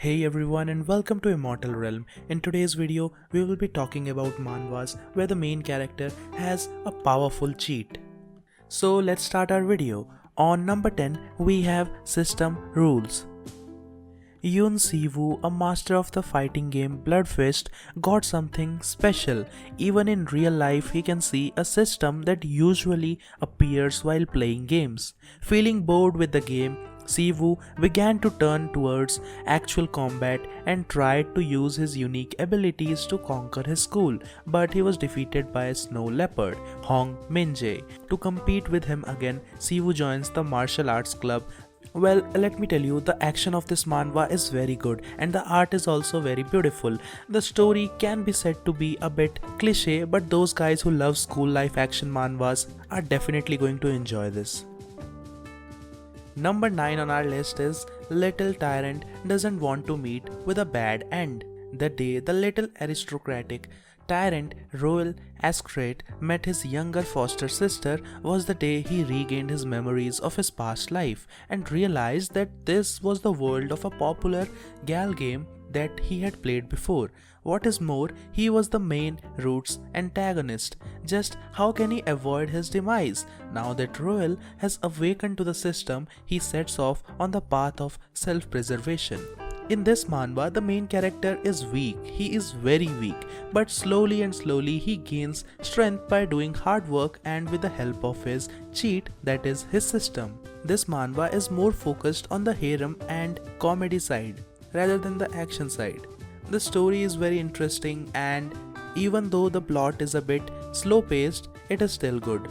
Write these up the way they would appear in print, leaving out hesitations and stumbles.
Hey everyone and welcome to Immortal Realm. In today's video, we will be talking about manhwas where the main character has a powerful cheat. So let's start our video. On number 10, we have System Rules. Yun Siwoo, a master of the fighting game Bloodfist, got something special. Even in real life, he can see a system that usually appears while playing games. Feeling bored with the game, Siwoo began to turn towards actual combat and tried to use his unique abilities to conquer his school, but he was defeated by a snow leopard, Hong Minjae. To compete with him again, Siwoo joins the martial arts club. Well, let me tell you, the action of this manhwa is very good and the art is also very beautiful. The story can be said to be a bit cliche, but those guys who love school life action manhwas are definitely going to enjoy this. Number 9 on our list is Little Tyrant Doesn't Want to Meet with a Bad End. The day the little aristocratic tyrant Royal Ascrate met his younger foster sister was the day he regained his memories of his past life and realized that this was the world of a popular gal game that he had played before. What is more, he was the main Root's antagonist. Just how can he avoid his demise? Now that Royal has awakened to the system, he sets off on the path of self-preservation. In this manhwa, the main character is weak. He is very weak, but slowly and slowly he gains strength by doing hard work and with the help of his cheat, that is his system. This manhwa is more focused on the harem and comedy side rather than the action side. The story is very interesting and even though the plot is a bit slow paced, it is still good.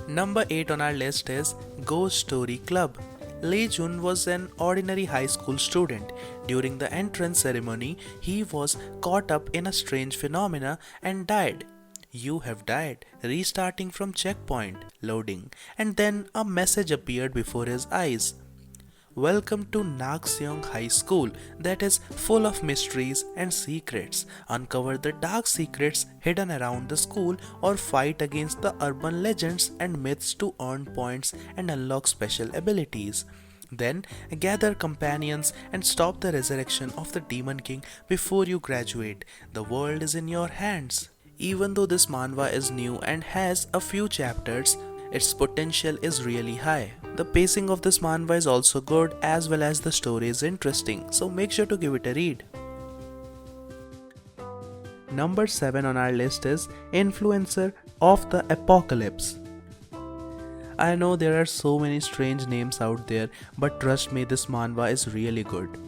Number 8 on our list is Ghost Story Club. Lee Jun was an ordinary high school student. During the entrance ceremony, he was caught up in a strange phenomena and died. You have died, restarting from checkpoint, loading, and then a message appeared before his eyes. Welcome to Nakseong High School that is full of mysteries and secrets. Uncover the dark secrets hidden around the school or fight against the urban legends and myths to earn points and unlock special abilities. Then gather companions and stop the resurrection of the Demon King before you graduate. The world is in your hands. Even though this manhwa is new and has a few chapters, its potential is really high. The pacing of this manhwa is also good as well as the story is interesting, so make sure to give it a read. Number 7 on our list is Influencer of the Apocalypse. I know there are so many strange names out there, but trust me, this manhwa is really good.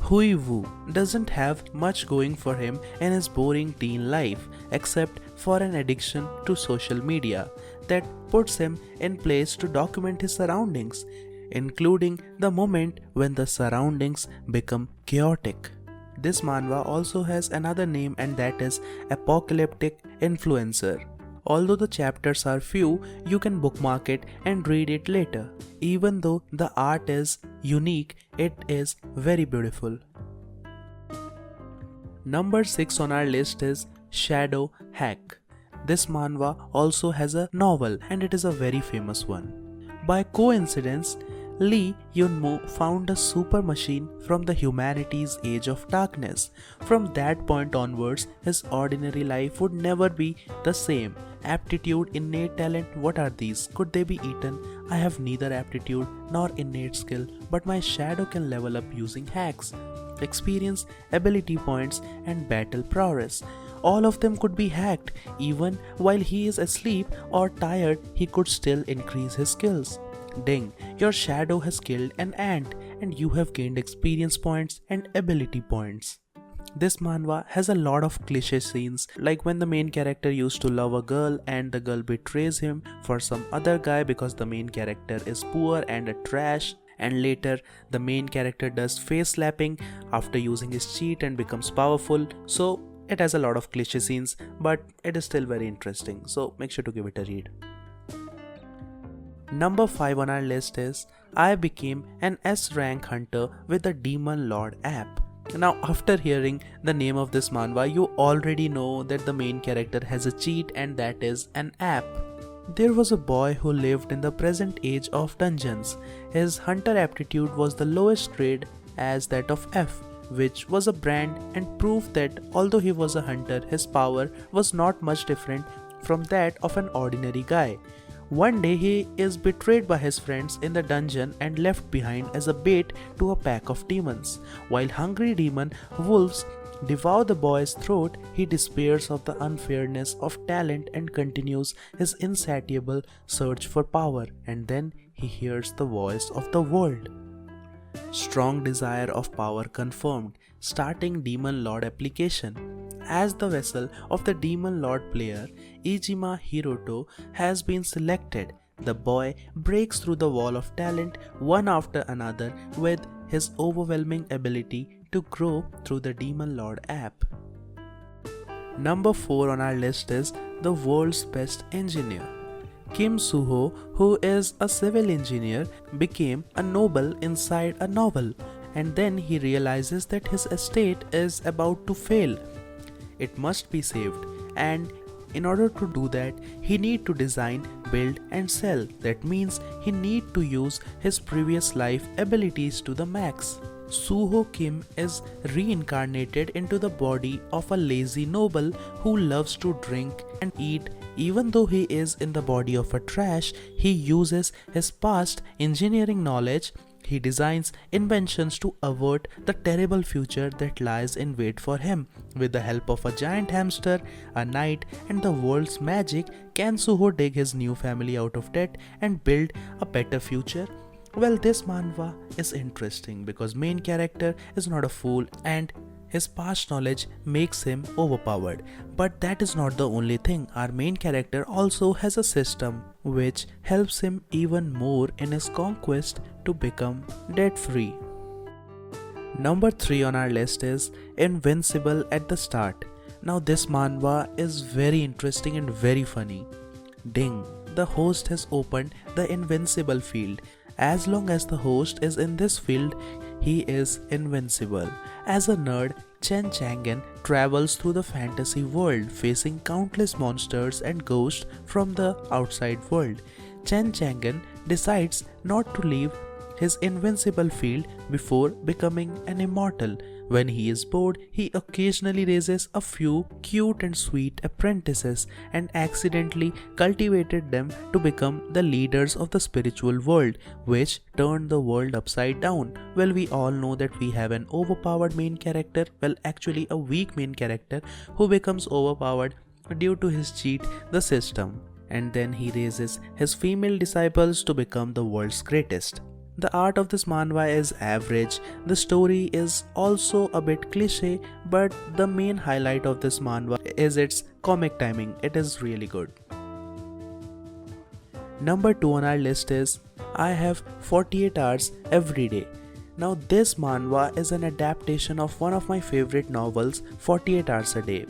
Hui Wu doesn't have much going for him in his boring teen life except for an addiction to social media that puts him in place to document his surroundings, including the moment when the surroundings become chaotic. This manhwa also has another name and that is Apocalyptic Influencer. Although the chapters are few, you can bookmark it and read it later. Even though the art is unique, it is very beautiful. Number 6 on our list is Shadow Hack. This manhwa also has a novel and it is a very famous one. By coincidence, Lee Yunmoo found a super machine from the humanity's age of darkness. From that point onwards, his ordinary life would never be the same. Aptitude, innate talent, what are these? Could they be eaten? I have neither aptitude nor innate skill, but my shadow can level up using hacks, experience, ability points, and battle prowess. All of them could be hacked. Even while he is asleep or tired, he could still increase his skills. Ding, your shadow has killed an ant and you have gained experience points and ability points. This manhwa has a lot of cliche scenes, like when the main character used to love a girl and the girl betrays him for some other guy because the main character is poor and a trash, and later the main character does face slapping after using his cheat and becomes powerful. So it has a lot of cliche scenes, but it is still very interesting, so make sure to give it a read. Number 5 on our list is I Became an S-Rank Hunter with the Demon Lord app. Now after hearing the name of this manhwa, you already know that the main character has a cheat and that is an app. There was a boy who lived in the present age of dungeons. His hunter aptitude was the lowest grade as that of F, which was a brand and proof that although he was a hunter, his power was not much different from that of an ordinary guy. One day he is betrayed by his friends in the dungeon and left behind as a bait to a pack of demons. While hungry demon wolves devour the boy's throat, he despairs of the unfairness of talent and continues his insatiable search for power, and then he hears the voice of the world. Strong desire of power confirmed, starting Demon Lord application. As the vessel of the Demon Lord player, Ijima Hiroto has been selected. The boy breaks through the wall of talent one after another with his overwhelming ability to grow through the Demon Lord app. Number 4 on our list is the world's best engineer. Kim Suho, who is a civil engineer, became a noble inside a novel, and then he realizes that his estate is about to fail. It must be saved, and in order to do that, he need to design, build and sell. That means he need to use his previous life abilities to the max. Suho Kim is reincarnated into the body of a lazy noble who loves to drink and eat. Even though he is in the body of a trash, he uses his past engineering knowledge. He designs inventions to avert the terrible future that lies in wait for him. With the help of a giant hamster, a knight and the world's magic, can Suho dig his new family out of debt and build a better future? Well, this manhwa is interesting because main character is not a fool and his past knowledge makes him overpowered. But that is not the only thing. Our main character also has a system which helps him even more in his conquest to become debt-free. Number 3 on our list is Invincible at the start. Now this manhwa is very interesting and very funny. Ding! The host has opened the Invincible field. As long as the host is in this field, he is invincible. As a nerd, Chen Chang'en travels through the fantasy world, facing countless monsters and ghosts from the outside world. Chen Chang'en decides not to leave his invincible field before becoming an immortal. When he is bored, he occasionally raises a few cute and sweet apprentices and accidentally cultivated them to become the leaders of the spiritual world, which turned the world upside down. Well, we all know that we have an overpowered main character, well actually a weak main character who becomes overpowered due to his cheat the system, and then he raises his female disciples to become the world's greatest. The art of this manhwa is average, the story is also a bit cliche, but the main highlight of this manhwa is its comic timing. It is really good. Number 2 on our list is I Have 48 Hours Every Day. Now this manhwa is an adaptation of one of my favorite novels, 48 Hours a Day.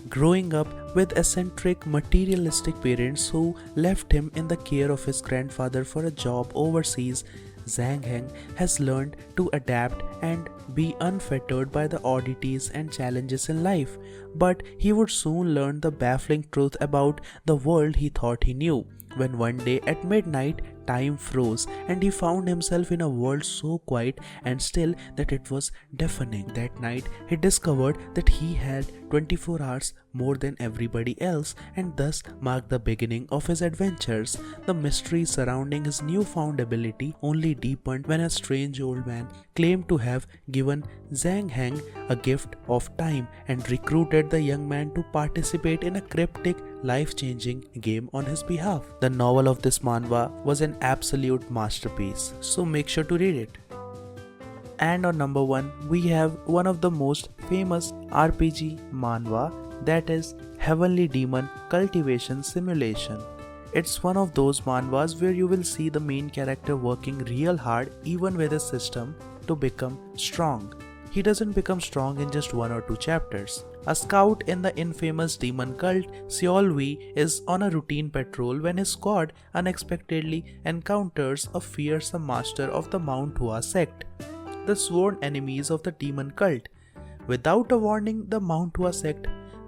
Growing up with eccentric materialistic parents who left him in the care of his grandfather for a job overseas, Zhang Heng has learned to adapt and be unfettered by the oddities and challenges in life. But he would soon learn the baffling truth about the world he thought he knew, when one day at midnight time froze and he found himself in a world so quiet and still that it was deafening. That night he discovered that he had 24 hours more than everybody else, and thus marked the beginning of his adventures. The mystery surrounding his newfound ability only deepened when a strange old man claimed to have given Zhang Heng a gift of time and recruited the young man to participate in a cryptic, life-changing game on his behalf. The novel of this manhwa was an absolute masterpiece, so make sure to read it. And on number 1, we have one of the most famous RPG manhwa, that is Heavenly Demon Cultivation Simulation. It's one of those manhwas where you will see the main character working real hard even with his system to become strong. He doesn't become strong in just 1 or 2 chapters. A scout in the infamous demon cult, Seol Wee is on a routine patrol when his squad unexpectedly encounters a fearsome master of the Manhua sect, the sworn enemies of the demon cult. Without a warning, the Manhua sect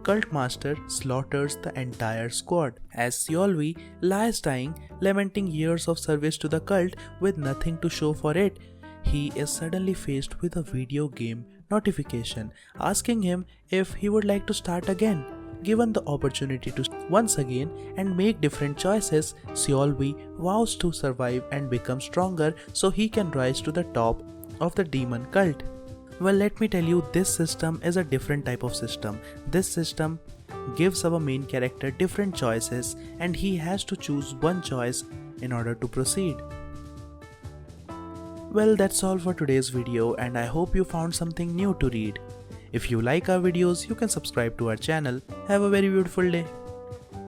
cult master slaughters the entire squad as Seolvi lies dying, lamenting years of service to the cult with nothing to show for it. He is suddenly faced with a video game notification asking him if he would like to start again. Given the opportunity to once again and make different choices, Seolvi vows to survive and become stronger so he can rise to the top of the demon cult. Well, let me tell you, this system is a different type of system. This system gives our main character different choices and he has to choose one choice in order to proceed. Well, that's all for today's video and I hope you found something new to read. If you like our videos, you can subscribe to our channel. Have a very beautiful day.